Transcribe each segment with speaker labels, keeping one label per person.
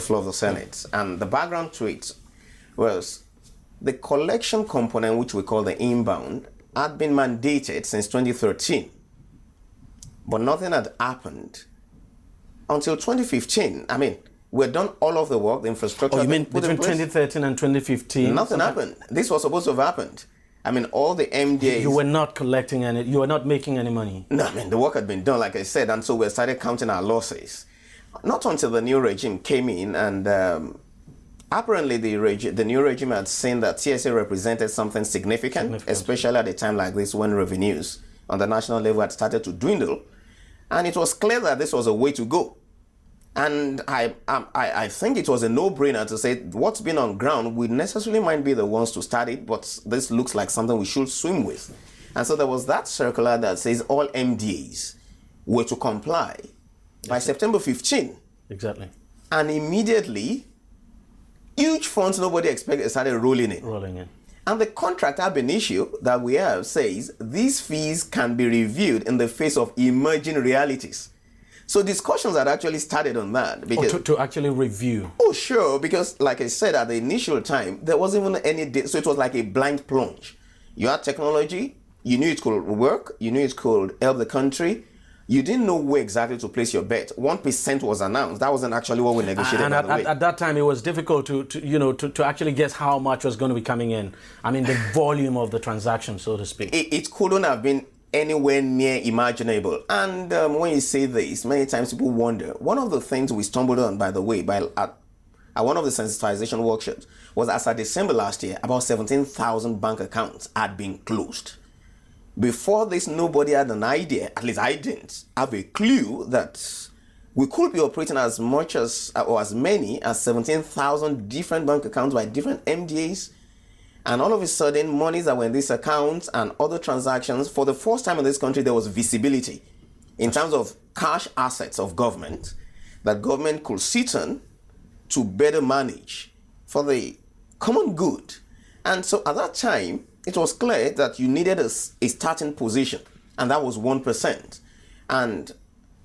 Speaker 1: floor of the Senate. And the background to it was the collection component, which we call the inbound, had been mandated since 2013. But nothing had happened until 2015. I mean, we'd done all of the work, the infrastructure.
Speaker 2: Oh, you mean between 2013 and 2015?
Speaker 1: Nothing happened. This was supposed to have happened. I mean, all the MDAs...
Speaker 2: You were not collecting any, you were not making any money.
Speaker 1: No, I mean, the work had been done, like I said, and so we started counting our losses. Not until the new regime came in, and apparently the new regime had seen that TSA represented something significant, especially at a time like this when revenues on the national level had started to dwindle. And it was clear that this was a way to go. And I think it was a no-brainer to say what's been on ground, we necessarily might be the ones to start it, but this looks like something we should swim with. And so there was that circular that says all MDAs were to comply by September 15.
Speaker 2: Exactly.
Speaker 1: And immediately, huge funds nobody expected started rolling in.
Speaker 2: Rolling in.
Speaker 1: And the contract ab initio that we have says these fees can be reviewed in the face of emerging realities. So discussions had actually started on that. Because,
Speaker 2: to actually review.
Speaker 1: Oh, sure, because like I said, at the initial time, there wasn't even any, so it was like a blind plunge. You had technology, you knew it could work, you knew it could help the country. You didn't know where exactly to place your bet. 1% was announced. That wasn't actually what we negotiated.
Speaker 2: And at that time, it was difficult to actually guess how much was going to be coming in. I mean, the volume of the transaction, so to speak.
Speaker 1: It couldn't have been anywhere near imaginable. And when you say this, many times people wonder. One of the things we stumbled on, by the way, at one of the sensitization workshops, was as of December last year, about 17,000 bank accounts had been closed. Before this, nobody had an idea, at least I didn't, have a clue that we could be operating as much as, or as many as 17,000 different bank accounts by different MDAs. And all of a sudden, monies that were in these accounts and other transactions, for the first time in this country, there was visibility in terms of cash assets of government that government could sit on to better manage for the common good. And so at that time, it was clear that you needed a starting position, and that was 1%. And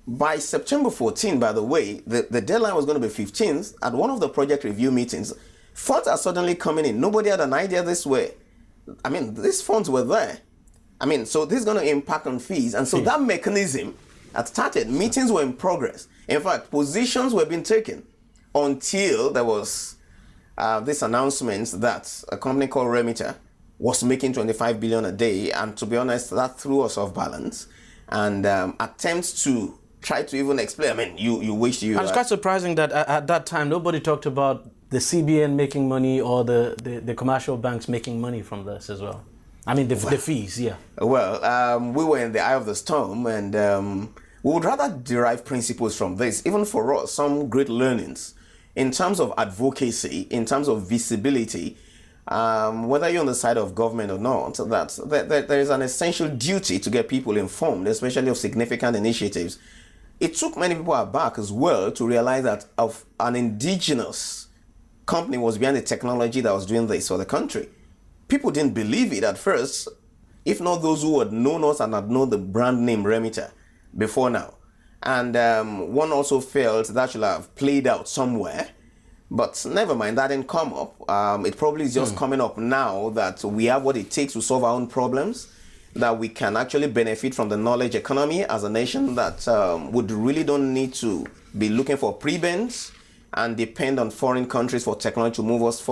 Speaker 1: by September 14, by the way, the deadline was going to be 15th. At one of the project review meetings, funds are suddenly coming in. Nobody had an idea this way. I mean, these funds were there. I mean, so this is going to impact on fees. And so that mechanism had started. Meetings were in progress. In fact, positions were being taken until there was this announcement that a company called Remita was making 25 billion a day, and to be honest, that threw us off balance. And attempts to try to even explain, I mean, you wish you...
Speaker 2: It's quite surprising that at that time, nobody talked about the CBN making money or the commercial banks making money from this as well. I mean, the fees, yeah.
Speaker 1: Well, we were in the eye of the storm, and we would rather derive principles from this, even for us, some great learnings in terms of advocacy, in terms of visibility. Whether you're on the side of government or not, that there is an essential duty to get people informed, especially of significant initiatives. It took many people aback as well to realize that of an indigenous company was behind the technology that was doing this for the country. People didn't believe it at first, if not those who had known us and had known the brand name Remita before now. And one also felt that should have played out somewhere. But never mind, that didn't come up. It probably is just coming up now that we have what it takes to solve our own problems, that we can actually benefit from the knowledge economy as a nation, that would really don't need to be looking for prebends and depend on foreign countries for technology to move us forward.